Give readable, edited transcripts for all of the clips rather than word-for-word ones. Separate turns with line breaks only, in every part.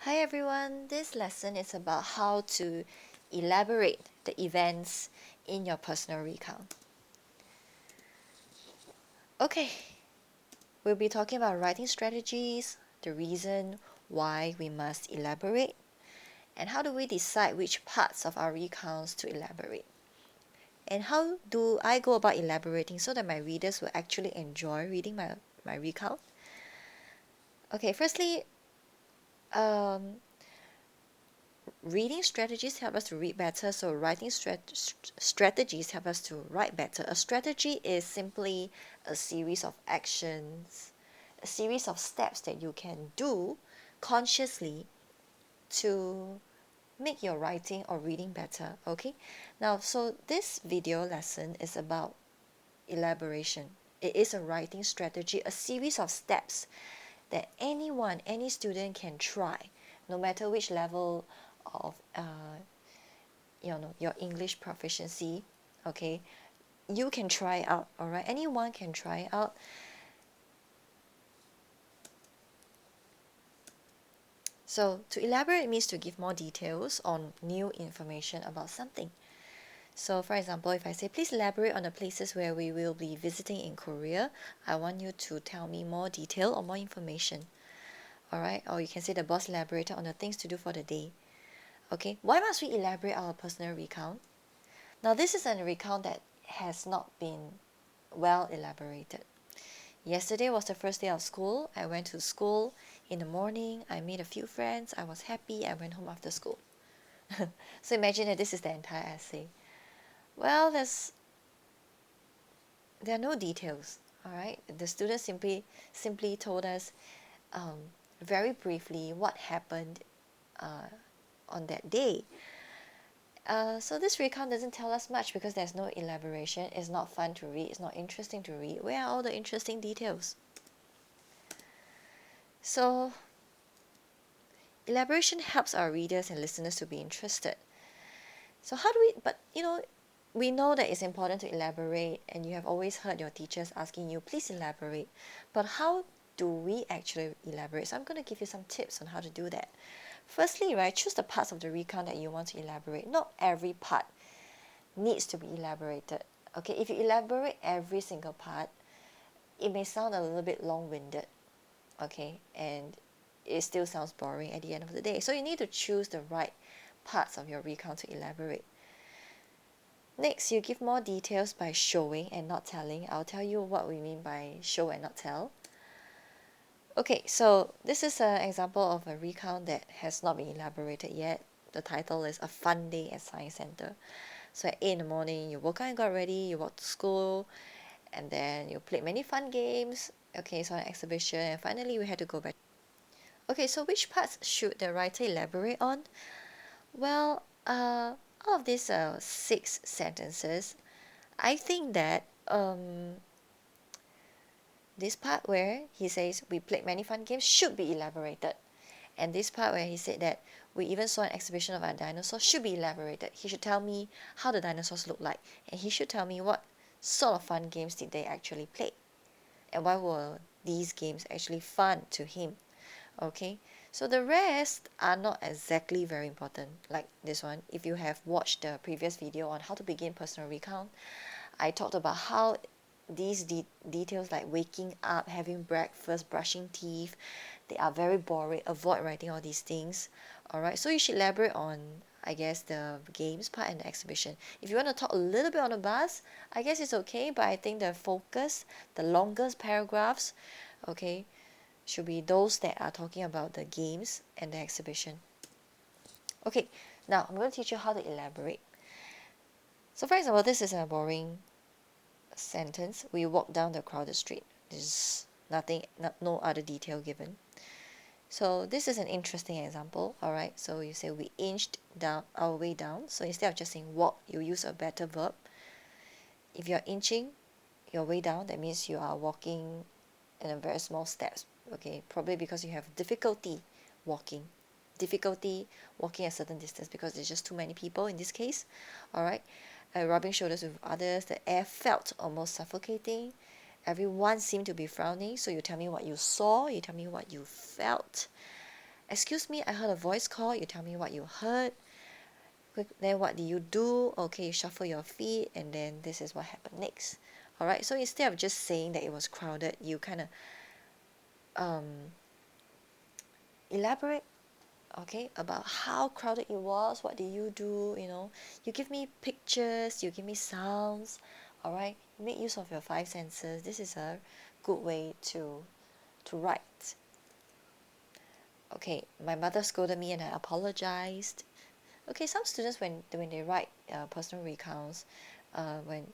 Hi everyone, this lesson is about how to elaborate the events in your personal recount. Okay, we'll be talking about writing strategies, the reason why we must elaborate, and how do we decide which parts of our recounts to elaborate. And how do I go about elaborating so that my readers will actually enjoy reading my recount? Okay, firstly, um, reading strategies help us to read better, so writing strategies help us to write better. A strategy is simply a series of actions, a series of steps that you can do consciously to make your writing or reading better. Okay, now, so this video lesson is about elaboration. It is a writing strategy, a series of steps that anyone, any student can try, no matter which level of your English proficiency. Okay, you can try it out. All right, anyone can try it out. So to elaborate means to give more details on new information about something. So for example, if I say, please elaborate on the places where we will be visiting in Korea, I want you to tell me more detail or more information. All right, or you can say the boss elaborated on the things to do for the day. Okay, why must we elaborate our personal recount? Now, this is a recount that has not been well elaborated. Yesterday was the first day of school. I went to school in the morning. I made a few friends. I was happy. I went home after school. So imagine that this is the entire essay. Well, there are no details. All right, the student simply told us um, very briefly what happened uh, on that day. So this recount doesn't tell us much because there's no elaboration. It's not fun to read. It's not interesting to read. Where are all the interesting details? So elaboration helps our readers and listeners to be interested. So how do we, but we know that it's important to elaborate, and you have always heard your teachers asking you, please elaborate. But how do we actually elaborate? So I'm going to give you some tips on how to do that. Firstly, right, choose the parts of the recount that you want to elaborate. Not every part needs to be elaborated. Okay, if you elaborate every single part, it may sound a little bit long-winded. Okay, and it still sounds boring at the end of the day. So you need to choose the right parts of your recount to elaborate. Next, you give more details by showing and not telling. I'll tell you what we mean by show and not tell. Okay, so this is an example of a recount that has not been elaborated yet. The title is A Fun Day at Science Center. So at 8 in the morning, you woke up and got ready, you walked to school, and then you played many fun games. Okay, so an exhibition, and finally we had to go back. Okay, so which parts should the writer elaborate on? Well, out of these 6 sentences, I think that this part where he says we played many fun games should be elaborated. And this part where he said that we even saw an exhibition of our dinosaurs should be elaborated. He should tell me how the dinosaurs look like, and he should tell me what sort of fun games did they actually play, and why were these games actually fun to him. Okay, so the rest are not exactly very important, like this one. If you have watched the previous video on how to begin personal recount, I talked about how these details like waking up, having breakfast, brushing teeth, they are very boring. Avoid writing all these things. Alright, so you should elaborate on, I guess, the games part and the exhibition. If you want to talk a little bit on the bus, I guess it's okay, but I think the focus, the longest paragraphs, okay, should be those that are talking about the games and the exhibition. Okay, now I'm going to teach you how to elaborate. So for example, this is a boring sentence. We walked down the crowded street. There's no other detail given. So this is an interesting example. Alright, so you say we inched down our way down. So instead of just saying walk, you use a better verb. If you're inching your way down, that means you are walking in a very small steps. Okay, probably because you have difficulty walking. Difficulty walking a certain distance because there's just too many people in this case. Alright, rubbing shoulders with others. The air felt almost suffocating. Everyone seemed to be frowning. So you tell me what you saw, you tell me what you felt, Excuse me, I heard a voice call. You tell me what you heard. Then what do you do? Okay, you shuffle your feet, and then this is what happened next. All right. So instead of just saying that it was crowded, you kind of elaborate, okay, about how crowded it was. What did you do? You give me pictures. You give me sounds. All right. Make use of your five senses. This is a good way to write. Okay, my mother scolded me and I apologized. Okay, some students when they write personal recounts, when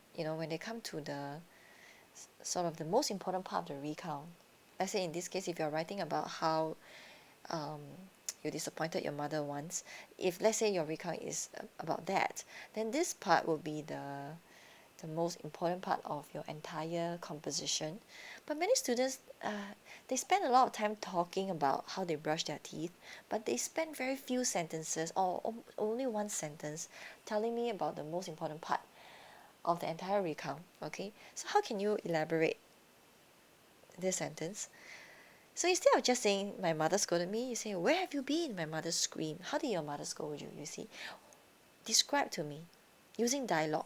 they come to the sort of the most important part of the recount, let's say in this case, if you're writing about how um, you disappointed your mother once, if let's say your recount is about that, then this part will be the most important part of your entire composition. But many students, they spend a lot of time talking about how they brush their teeth, but they spend very few sentences or only one sentence telling me about the most important part of the entire recount. Okay, so how can you elaborate this sentence? So instead of just saying my mother scolded me, you say, where have you been? My mother screamed. How did your mother scold you? You see, describe to me using dialogue.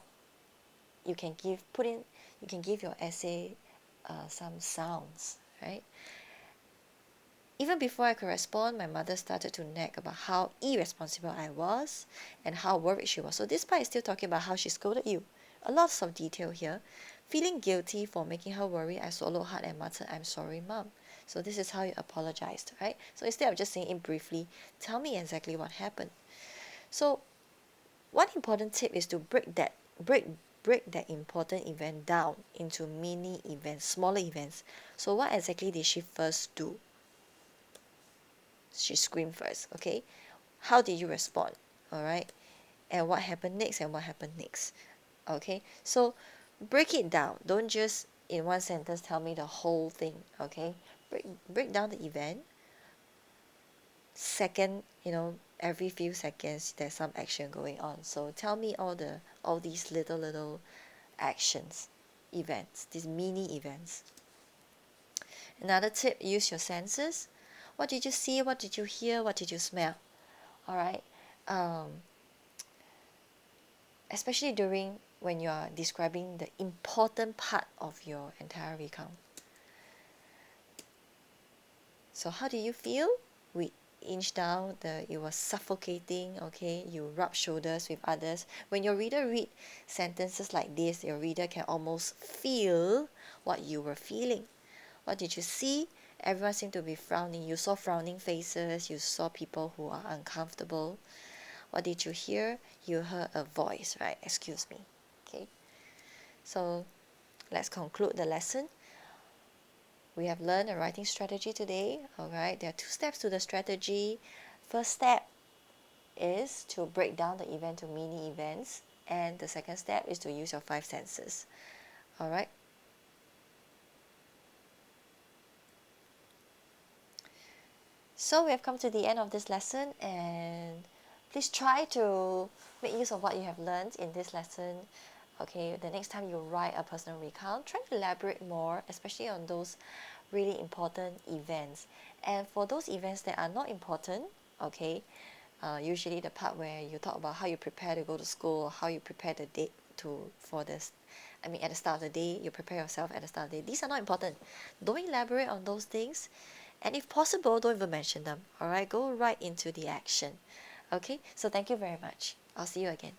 You can give your essay some sounds, right? Even before I could respond, my mother started to nag about how irresponsible I was and how worried she was. So this part is still talking about how she scolded you. A lot of detail here. Feeling guilty for making her worry, I swallowed hard and muttered, I'm sorry, Mom. So this is how you apologized, right? So instead of just saying it briefly, tell me exactly what happened. So one important tip is to break that important event down into mini events, smaller events. So what exactly did she first do? She screamed first, okay? How did you respond? All right? And what happened next and what happened next? Okay? So break it down. Don't just in one sentence tell me the whole thing, okay? Break down the event. Second, every few seconds there's some action going on. So tell me all these little actions, events, these mini events. Another tip, use your senses. What did you see? What did you hear? What did you smell? All right. Especially during when you are describing the important part of your entire recount. So how do you feel? We inch down, it was suffocating, okay? You rub shoulders with others. When your reader read sentences like this, your reader can almost feel what you were feeling. What did you see? Everyone seemed to be frowning. You saw frowning faces. You saw people who are uncomfortable. What did you hear? You heard a voice, right? Excuse me. Okay. So let's conclude the lesson. We have learned a writing strategy today. All right. There are 2 steps to the strategy. First step is to break down the event to mini events. And the second step is to use your 5 senses. All right. So we have come to the end of this lesson, and please try to make use of what you have learned in this lesson. Okay, the next time you write a personal recount, try to elaborate more, especially on those really important events. And for those events that are not important, okay, usually the part where you talk about how you prepare to go to school, how you prepare the day for this. At the start of the day, you prepare yourself at the start of the day. These are not important. Don't elaborate on those things. And if possible, don't even mention them. All right, go right into the action. Okay, so thank you very much. I'll see you again.